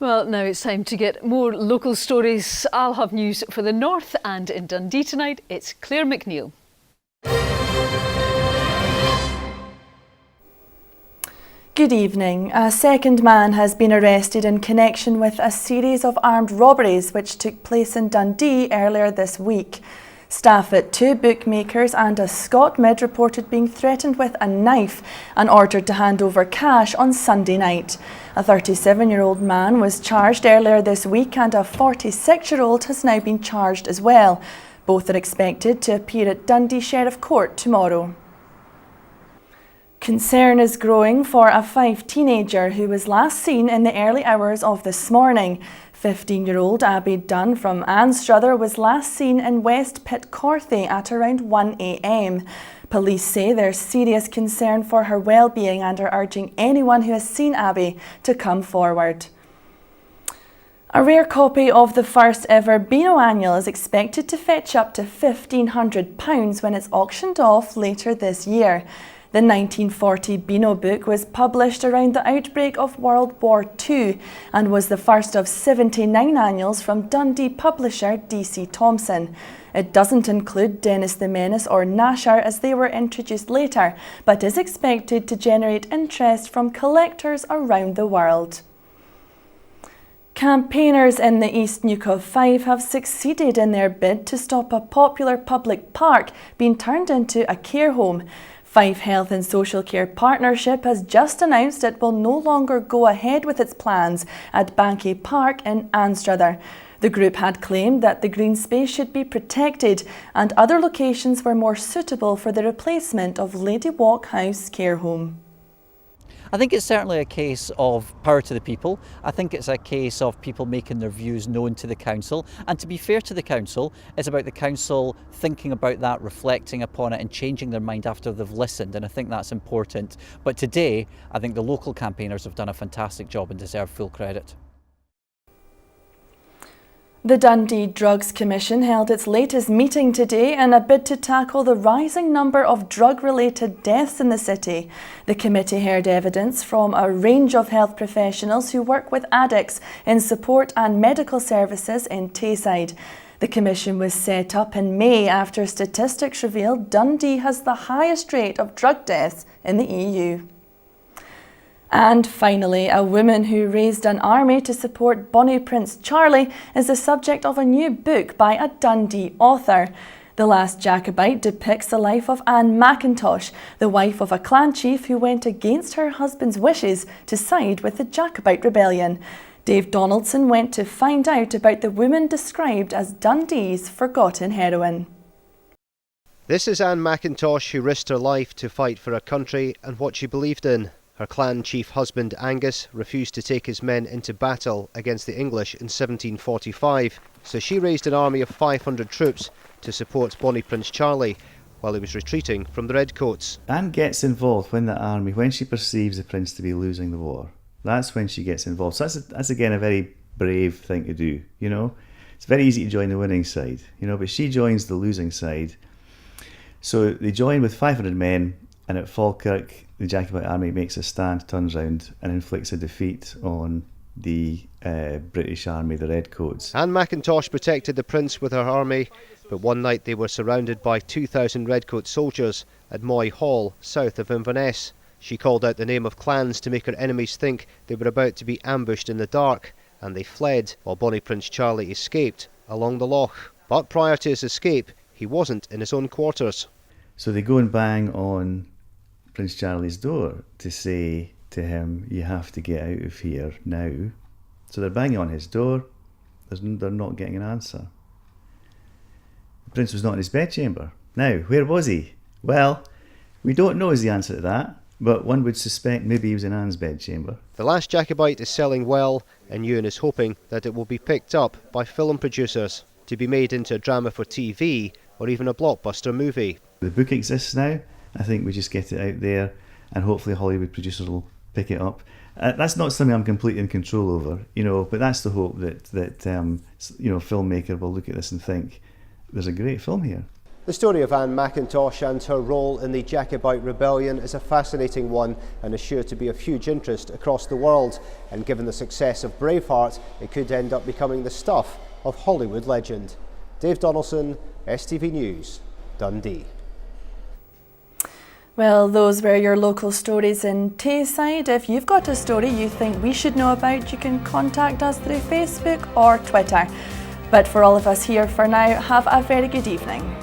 Well, now it's time to get more local stories. I'll have news for the north, and in Dundee tonight, it's Clare McNeill. Good evening. A second man has been arrested in connection with a series of armed robberies which took place in Dundee earlier this week. Staff at 2 bookmakers and a Scot mid reported being threatened with a knife and ordered to hand over cash on Sunday night. A 37-year-old man was charged earlier this week and a 46-year-old has now been charged as well. Both are expected to appear at Dundee Sheriff Court tomorrow. Concern is growing for a Fife teenager who was last seen in the early hours of this morning. 15-year-old Abby Dunn from Anstruther was last seen in West Pitcorthy at around 1 a.m. Police say there's serious concern for her well-being and are urging anyone who has seen Abby to come forward. A rare copy of the first ever Beano Annual is expected to fetch up to £1,500 when it's auctioned off later this year. The 1940 Beano book was published around the outbreak of World War II and was the first of 79 annuals from Dundee publisher D.C. Thomson. It doesn't include Dennis the Menace or Nashar as they were introduced later, but is expected to generate interest from collectors around the world. Campaigners in the East Neuk of Fife have succeeded in their bid to stop a popular public park being turned into a care home. Fife Health and Social Care Partnership has just announced it will no longer go ahead with its plans at Banky Park in Anstruther. The group had claimed that the green space should be protected and other locations were more suitable for the replacement of Lady Walk House Care Home. I think it's certainly a case of power to the people. I think it's a case of people making their views known to the council. And to be fair to the council, it's about the council thinking about that, reflecting upon it and changing their mind after they've listened. And I think that's important. But today, I think the local campaigners have done a fantastic job and deserve full credit. The Dundee Drugs Commission held its latest meeting today in a bid to tackle the rising number of drug-related deaths in the city. The committee heard evidence from a range of health professionals who work with addicts in support and medical services in Tayside. The commission was set up in May after statistics revealed Dundee has the highest rate of drug deaths in the EU. And finally, a woman who raised an army to support Bonnie Prince Charlie is the subject of a new book by a Dundee author. The Last Jacobite depicts the life of Anne McIntosh, the wife of a clan chief who went against her husband's wishes to side with the Jacobite rebellion. Dave Donaldson went to find out about the woman described as Dundee's forgotten heroine. This is Anne McIntosh, who risked her life to fight for her country and what she believed in. Her clan chief husband Angus refused to take his men into battle against the English in 1745, so she raised an army of 500 troops to support Bonnie Prince Charlie while he was retreating from the Redcoats. Anne gets involved when the army, when she perceives the prince to be losing the war. That's when she gets involved. So that's again a very brave thing to do, you know. It's very easy to join the winning side, you know, but she joins the losing side. So they join with 500 men, and at Falkirk, the Jacobite army makes a stand, turns round and inflicts a defeat on the British army, the Redcoats. Anne McIntosh protected the prince with her army, but one night they were surrounded by 2,000 Redcoat soldiers at Moy Hall, south of Inverness. She called out the name of clans to make her enemies think they were about to be ambushed in the dark, and they fled, while Bonnie Prince Charlie escaped along the loch. But prior to his escape, he wasn't in his own quarters. So they go and bang on Prince Charlie's door to say to him, you have to get out of here now. So they're banging on his door, they're not getting an answer. The prince was not in his bedchamber. Now, where was he? Well, we don't know is the answer to that, but one would suspect maybe he was in Anne's bedchamber. The Last Jacobite is selling well, and Ewan is hoping that it will be picked up by film producers to be made into a drama for TV or even a blockbuster movie. The book exists now. I think we just get it out there and hopefully Hollywood producers will pick it up. That's not something I'm completely in control over, you know, but that's the hope that you know, a filmmaker will look at this and think, there's a great film here. The story of Anne McIntosh and her role in the Jacobite rebellion is a fascinating one and is sure to be of huge interest across the world. And given the success of Braveheart, it could end up becoming the stuff of Hollywood legend. Dave Donaldson, STV News, Dundee. Well, those were your local stories in Tayside. If you've got a story you think we should know about, you can contact us through Facebook or Twitter. But for all of us here for now, have a very good evening.